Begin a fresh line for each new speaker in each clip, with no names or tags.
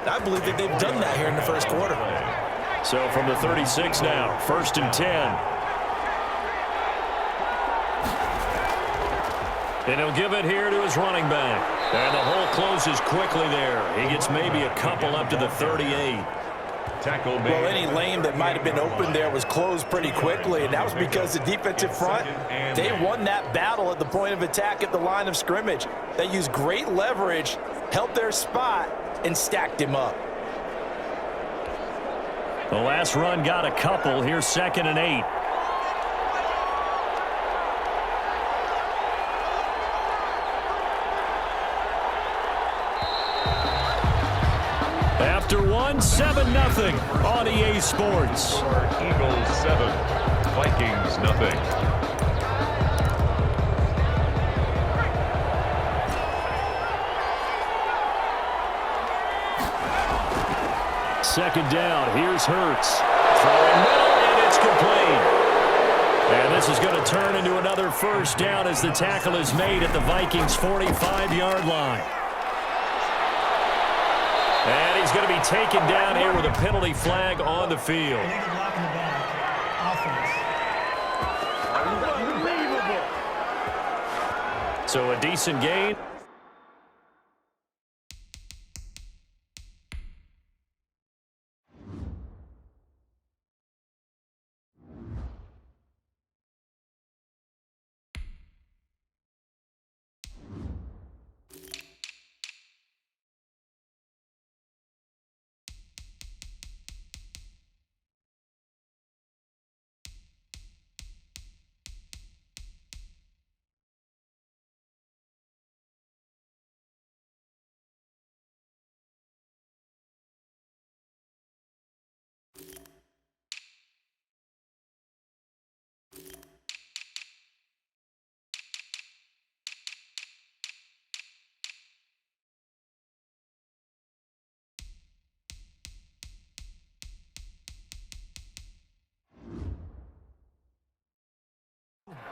I believe that they've done that here in the first quarter.
So from the 36 now, 1st and 10. And he'll give it here to his running back. And the hole closes quickly there. He gets maybe a couple up to the 38.
Well, any lane that might have been open there was closed pretty quickly, and that was because the defensive front, they won that battle at the point of attack at the line of scrimmage. They used great leverage, held their spot, and stacked him up.
The last run got a couple. Here's 2nd and 8. After one, 7-0 on EA Sports.
Eagles 7, Vikings nothing.
Second down, here's Hurts. Throwing middle, and it's complete. And this is going to turn into another first down as the tackle is made at the Vikings' 45-yard line. And he's going to be taken down here with a penalty flag on the field. So a decent gain.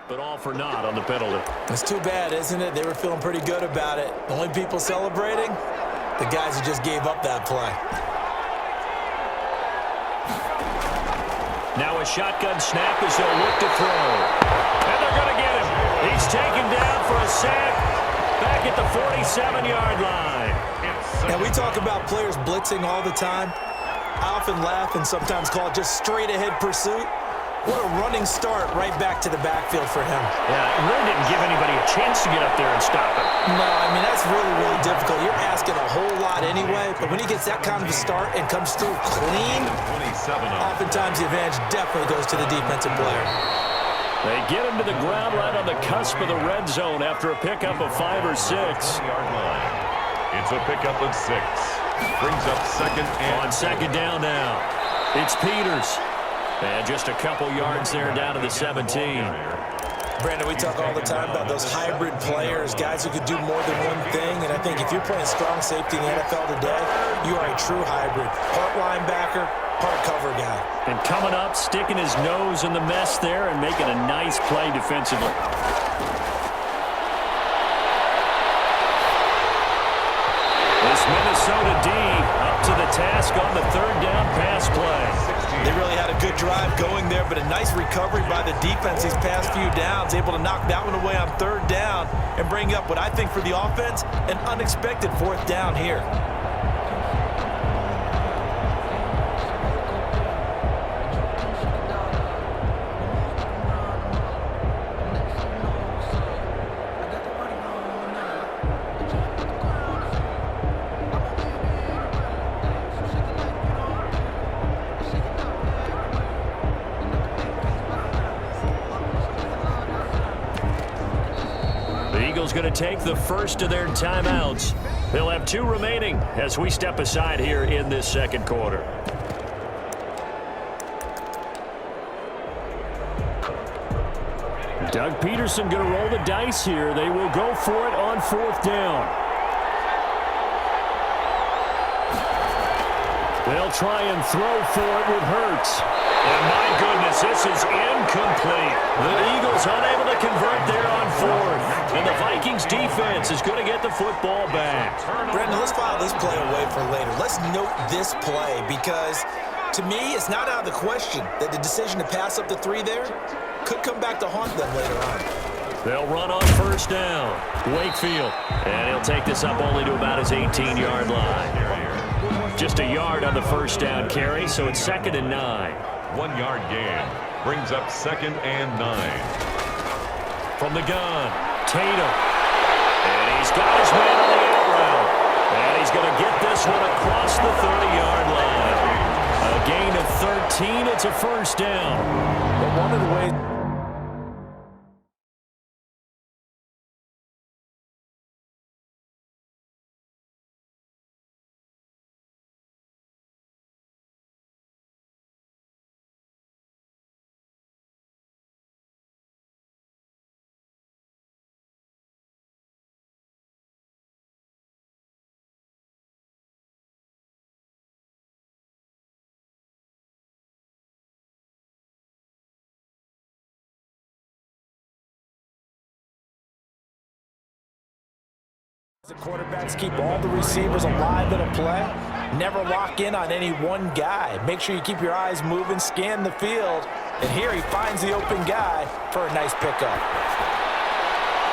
But all for naught on the penalty.
It's too bad, isn't it? They were feeling pretty good about it. The only people celebrating, the guys who just gave up that play.
Now a shotgun snap as they'll look to throw. And they're going to get him. He's taken down for a sack back at the 47-yard line.
Now, we talk about players blitzing all the time. I often laugh and sometimes call it just straight-ahead pursuit. What a running start right back to the backfield for him.
Yeah, it really didn't give anybody a chance to get up there and stop him.
No, I mean, that's really, really difficult. You're asking a whole lot anyway, but when he gets that kind of a start and comes through clean, oftentimes the advantage definitely goes to the defensive player.
They get him to the ground right on the cusp of the red zone after a pickup of 5 or 6.
It's a pickup of 6. Brings up
On second down now, it's Peters. And just a couple yards there down to the 17.
Brandon, we talk all the time about those hybrid players, guys who could do more than one thing. And I think if you're playing strong safety in the NFL today, you are a true hybrid. Part linebacker, part cover guy.
And coming up, sticking his nose in the mess there and making a nice play defensively. This Minnesota D up to the task on the 3rd down pass play.
They really had a good drive going there, but a nice recovery by the defense these past few downs, able to knock that one away on 3rd down and bring up what I think for the offense, an unexpected 4th down here.
Going to take the first of their timeouts. They'll have 2 remaining as we step aside here in this second quarter. Doug Peterson going to roll the dice here. They will go for it on 4th down. They'll try and throw for it with Hurts. And my goodness, this is incomplete. The Eagles unable to convert there on fourth. And the Vikings defense is going to get the football back.
Brandon, let's file this play away for later. Let's note this play because, to me, it's not out of the question that the decision to pass up the 3 there could come back to haunt them later on.
They'll run on first down. Wakefield. And he'll take this up only to about his 18-yard line. Just a yard on the first down carry, so it's 2nd and 9.
1-yard gain brings up 2nd and 9.
From the gun, Tatum. And he's got his man on the out route. And he's going to get this one across the 30-yard line. A gain of 13. It's a first down.
But one of the ways... The quarterbacks keep all the receivers alive in a play. Never lock in on any one guy. Make sure you keep your eyes moving, scan the field. And here he finds the open guy for a nice pickup.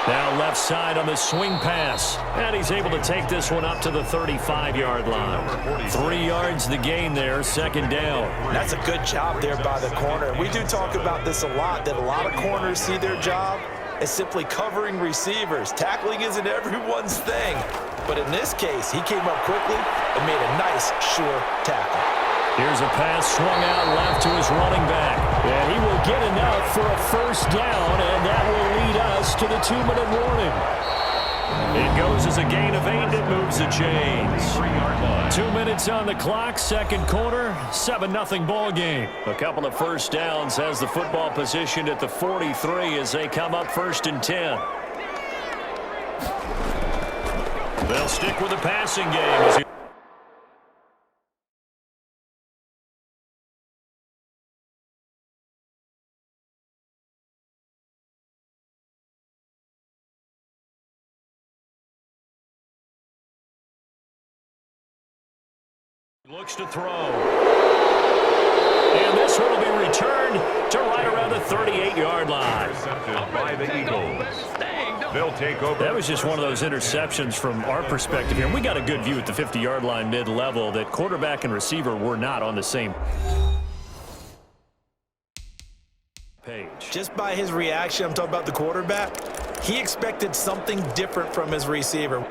Now left side on the swing pass. And he's able to take this one up to the 35-yard line. 3 yards the gain there, 2nd down.
That's a good job there by the corner. We do talk about this a lot, that a lot of corners see their job as simply covering receivers. Tackling isn't everyone's thing. But in this case, he came up quickly and made a nice, sure tackle.
Here's a pass swung out left to his running back. And he will get enough for a first down, and that will lead us to the 2-minute warning. It goes as a gain of 8. It moves the chains. 2 minutes on the clock, second quarter, 7-0 ball game. A couple of first downs has the football positioned at the 43 as they come up 1st and 10. They'll stick with the passing game. Looks to throw. And this one will be returned to right around the 38-yard line.
Intercepted by the Eagles. They'll take over.
That was just one of those interceptions from our perspective here. And we got a good view at the 50-yard line mid-level that quarterback and receiver were not on the same page.
Just by his reaction, I'm talking about the quarterback, he expected something different from his receiver.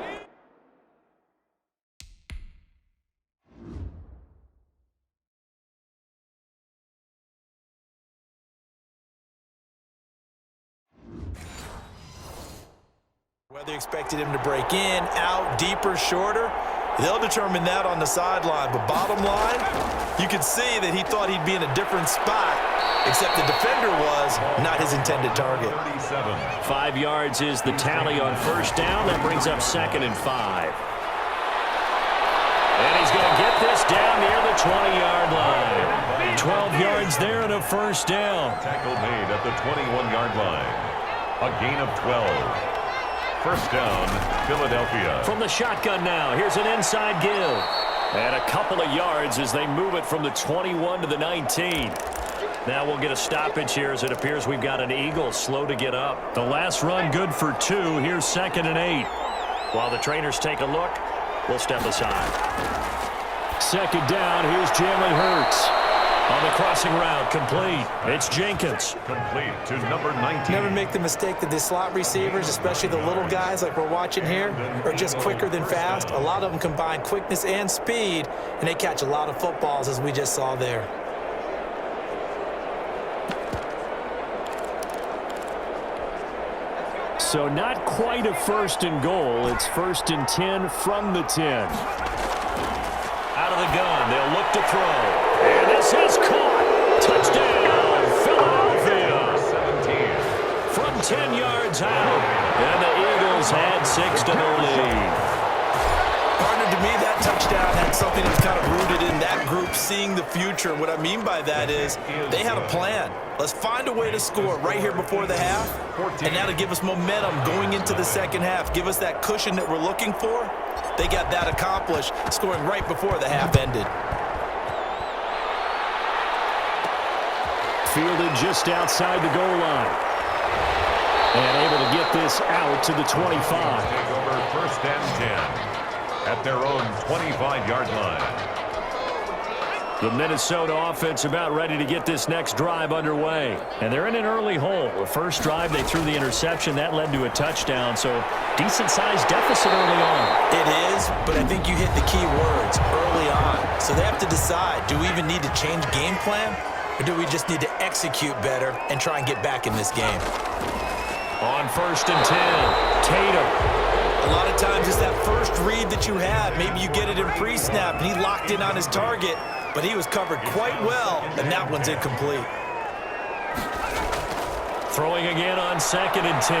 Whether you expected him to break in, out, deeper, shorter, they'll determine that on the sideline. But bottom line, you could see that he thought he'd be in a different spot, except the defender was not his intended target.
5 yards is the tally on first down. That brings up 2nd and 5. And he's going to get this down near the 20-yard line. 12 yards there and a first down.
Tackle made at the 21-yard line. A gain of 12. First down, Philadelphia.
From the shotgun now, here's an inside give. And a couple of yards as they move it from the 21 to the 19. Now we'll get a stoppage here as it appears we've got an Eagle slow to get up. The last run good for 2. Here's 2nd and 8. While the trainers take a look, we'll step aside. 2nd down, here's Jalen Hurts. On the crossing route, complete. It's Jenkins.
Complete to number 19.
Never make the mistake that the slot receivers, especially the little guys like we're watching here, are just quicker than fast. A lot of them combine quickness and speed, and they catch a lot of footballs, as we just saw there.
So not quite a 1st and goal. It's 1st and 10 from the 10. Out of the gun, they'll look to throw. And this is caught. Touchdown, Philadelphia.
17.
From 10 yards out. And the Eagles had 6 to their lead.
Partner, to me, that touchdown had something that was kind of rooted in that group seeing the future. What I mean by that is they had a plan. Let's find a way to score right here before the half, and now to give us momentum going into the second half, give us that cushion that we're looking for. They got that accomplished, scoring right before the half ended.
Fielded just outside the goal line. And able to get this out to the 25.
Take over 1st and 10 at their own 25-yard line.
The Minnesota offense about ready to get this next drive underway. And they're in an early hole. The first drive, they threw the interception. That led to a touchdown, so decent-sized deficit early on.
It is, but I think you hit the key words, early on. So they have to decide, do we even need to change game plan, or do we just need to execute better and try and get back in this game?
On 1st and 10, Tatum.
A lot of times it's that first read that you have. Maybe you get it in pre-snap, and he locked in on his target, but he was covered quite well, and that one's incomplete.
Throwing again on 2nd and 10.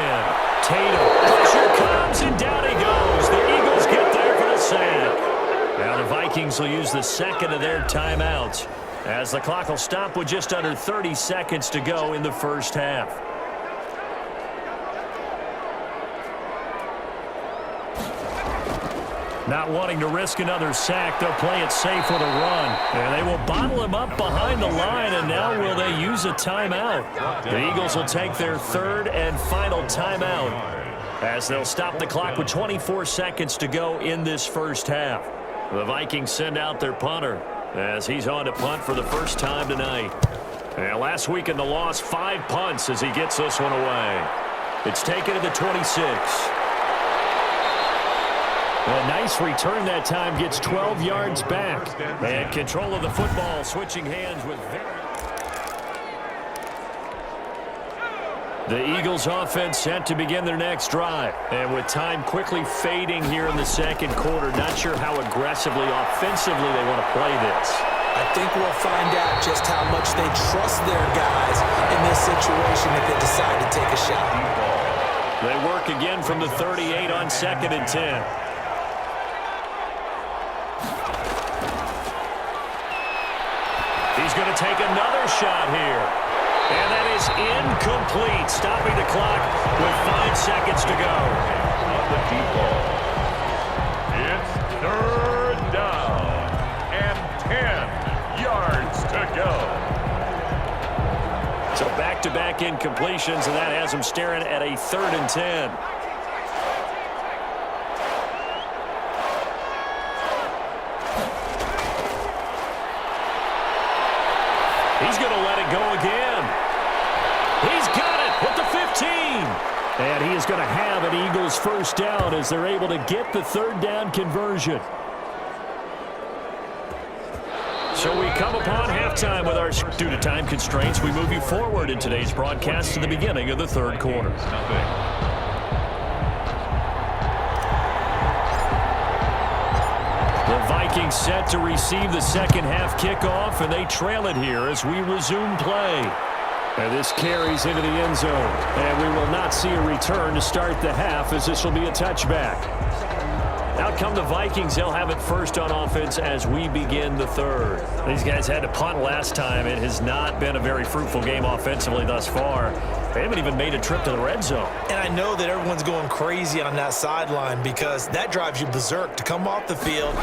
Tatum. Pressure comes, and down he goes. The Eagles get there for the sack. Now the Vikings will use the second of their timeouts, as the clock will stop with just under 30 seconds to go in the first half. Not wanting to risk another sack, they'll play it safe with a run. And they will bottle him up behind the line, and now will they use a timeout? The Eagles will take their 3rd and final timeout, as they'll stop the clock with 24 seconds to go in this first half. The Vikings send out their punter, as he's on to punt for the first time tonight. And last week in the loss, 5 punts as he gets this one away. It's taken to the 26. A nice return that time, gets 12 yards back. And control of the football, switching hands with the Eagles offense set to begin their next drive. And with time quickly fading here in the second quarter, not sure how aggressively, offensively they want to play this.
I think we'll find out just how much they trust their guys in this situation if they decide to take a shot.
They work again from the 38 on 2nd and 10. He's going to take another shot here. And that is incomplete, stopping the clock with 5 seconds to go.
On the deep ball. It's 3rd down and 10 yards to go.
So back-to-back incompletions, and that has him staring at a 3rd and 10. He's going to let it go again. He's got it with the 15. And he is going to have an Eagles first down as they're able to get the 3rd down conversion. So we come upon halftime with our, due to time constraints, we move you forward in today's broadcast to the beginning of the 3rd quarter. The Vikings set to receive the second half kickoff, and they trail it here as we resume play. And this carries into the end zone, and we will not see a return to start the half, as this will be a touchback. Out come the Vikings. They'll have it first on offense as we begin the 3rd. These guys had to punt last time. It has not been a very fruitful game offensively thus far. They haven't even made a trip to the red zone.
And I know that everyone's going crazy on that sideline because that drives you berserk to come off the field,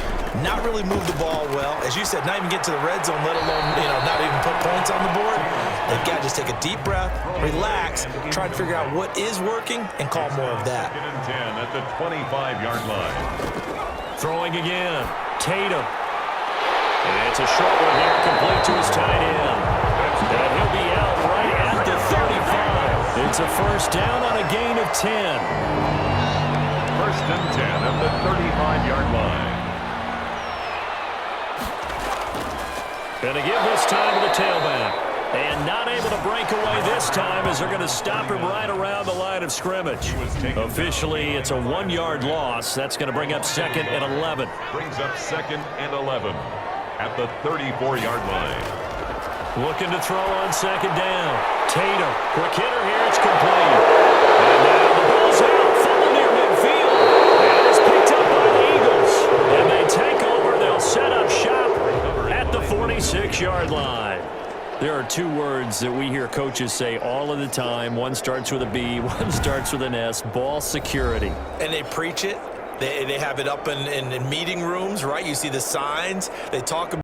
not really move the ball well. As you said, not even get to the red zone, let alone, not even put points on the board. They've got to just take a deep breath, relax, try to figure out what is working, and call more of that.
2nd and 10 at the 25-yard line.
Throwing again, Tatum. And it's a short one here, complete to his tight end. And he'll be out right at the 35. It's a first down on a gain of 10.
1st and 10 at the 35-yard line.
Going to give this time to the tailback. And not able to break away this time as they're going to stop him right around the line of scrimmage. Officially, it's a 1-yard loss. That's going to bring up 2nd and 11.
Brings up 2nd and 11 at the 34-yard line.
Looking to throw on 2nd down. Tatum, quick hitter here. It's complete. And now the ball's out. Fumble near midfield. And it's picked up by the Eagles. And they take over. They'll set up shop at the 46. 6-yard line. There are two words that we hear coaches say all of the time. One starts with a B, one starts with an S, ball security.
And they preach it. They have it up in meeting rooms, right? You see the signs. They talk about